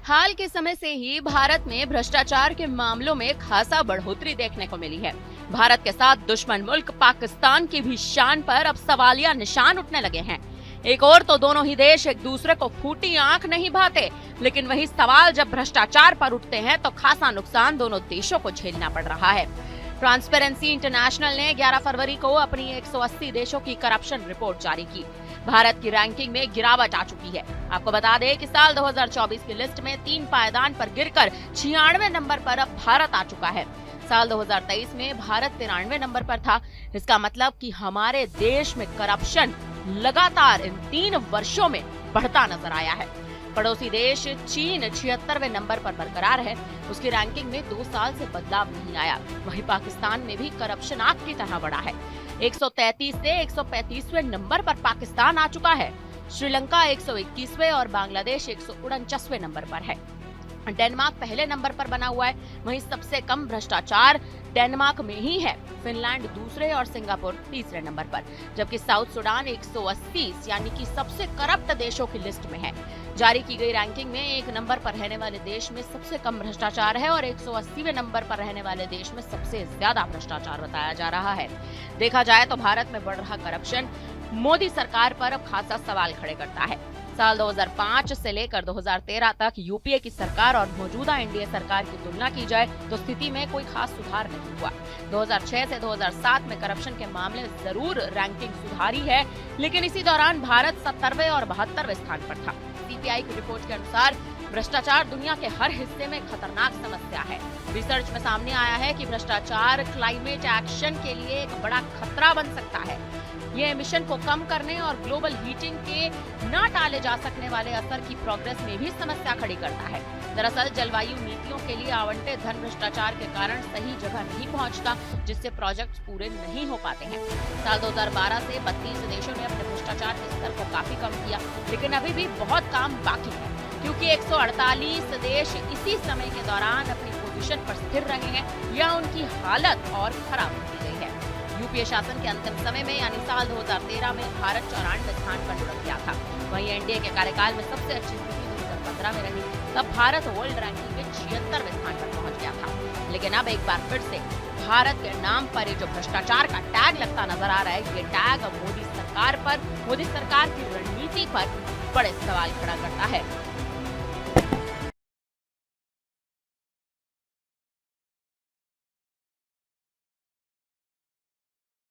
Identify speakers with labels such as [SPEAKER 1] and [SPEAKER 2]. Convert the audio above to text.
[SPEAKER 1] हाल के समय से ही भारत में भ्रष्टाचार के मामलों में खासा बढ़ोतरी देखने को मिली है। भारत के साथ दुश्मन मुल्क पाकिस्तान की भी शान पर अब सवालिया निशान उठने लगे हैं। एक और तो दोनों ही देश एक दूसरे को फूटी आंख नहीं भाते, लेकिन वही सवाल जब भ्रष्टाचार पर उठते हैं तो खासा नुकसान दोनों देशों को झेलना पड़ रहा है। ट्रांसपेरेंसी इंटरनेशनल ने 11 फरवरी को अपनी 180 देशों की करप्शन रिपोर्ट जारी की। भारत की रैंकिंग में गिरावट आ चुकी है। आपको बता दें कि साल 2024 की लिस्ट में 3 पायदान पर गिरकर 96वें नंबर पर अब भारत आ चुका है। साल 2023 में भारत 93वें नंबर पर था। इसका मतलब कि हमारे देश में करप्शन लगातार इन 3 वर्षों में बढ़ता नजर आया है। पड़ोसी देश चीन 76वें नंबर पर बरकरार है। उसकी रैंकिंग में 2 साल से बदलाव नहीं आया। वहीं पाकिस्तान में भी करप्शन आग की तरह बढ़ा है। 133 से 135वें नंबर पर पाकिस्तान आ चुका है। श्रीलंका 121वें और बांग्लादेश 149वें नंबर पर है। डेनमार्क पहले नंबर पर बना हुआ है। वहीं सबसे कम भ्रष्टाचार डेनमार्क में ही है। फिनलैंड दूसरे और सिंगापुर तीसरे नंबर पर, जबकि साउथ सुडान 180 यानी कि सबसे करप्ट देशों की लिस्ट में है। जारी की गई रैंकिंग में 1 नंबर पर रहने वाले देश में सबसे कम भ्रष्टाचार है और 180वें नंबर पर रहने वाले देश में सबसे ज्यादा भ्रष्टाचार बताया जा रहा है। देखा जाए तो भारत में बढ़ रहा करप्शन मोदी सरकार पर अब खासा सवाल खड़े करता है। साल 2005 से लेकर 2013 तक यूपीए की सरकार और मौजूदा एनडीए सरकार की तुलना की जाए तो स्थिति में कोई खास सुधार नहीं हुआ। 2006 से 2007 में करप्शन के मामले में जरूर रैंकिंग सुधारी है, लेकिन इसी दौरान भारत 70वें और 72वें स्थान पर था। सीपीआई की रिपोर्ट के अनुसार भ्रष्टाचार दुनिया के हर हिस्से में खतरनाक समस्या है। रिसर्च में सामने आया है कि भ्रष्टाचार क्लाइमेट एक्शन के लिए एक बड़ा खतरा बन सकता है। ये एमिशन को कम करने और ग्लोबल हीटिंग के न टाले जा सकने वाले असर की प्रोग्रेस में भी समस्या खड़ी करता है। दरअसल जलवायु नीतियों के लिए आवंटित धन भ्रष्टाचार के कारण सही जगह नहीं पहुंचता, जिससे प्रोजेक्ट्स पूरे नहीं हो पाते हैं। साल 2012 से 32 देशों ने अपने भ्रष्टाचार के स्तर को काफी कम किया, लेकिन अभी भी बहुत काम बाकी है, क्योंकि 148 देश इसी समय के दौरान अपनी पोजीशन पर स्थिर रहे हैं या उनकी हालत और खराब होती गई है। यूपीए शासन के अंतिम समय में यानी साल 2013 में भारत 94वें स्थान पर लुढ़क गया था। वहीं एनडीए के कार्यकाल में सबसे अच्छी स्थिति 2015 में रही, तब भारत वर्ल्ड रैंकिंग में 76वें स्थान पर पहुंच गया था। लेकिन अब एक बार फिर से भारत के नाम पर ये जो भ्रष्टाचार का टैग लगता नजर आ रहा है, ये टैग मोदी सरकार की रणनीति पर बड़े सवाल खड़ा करता है।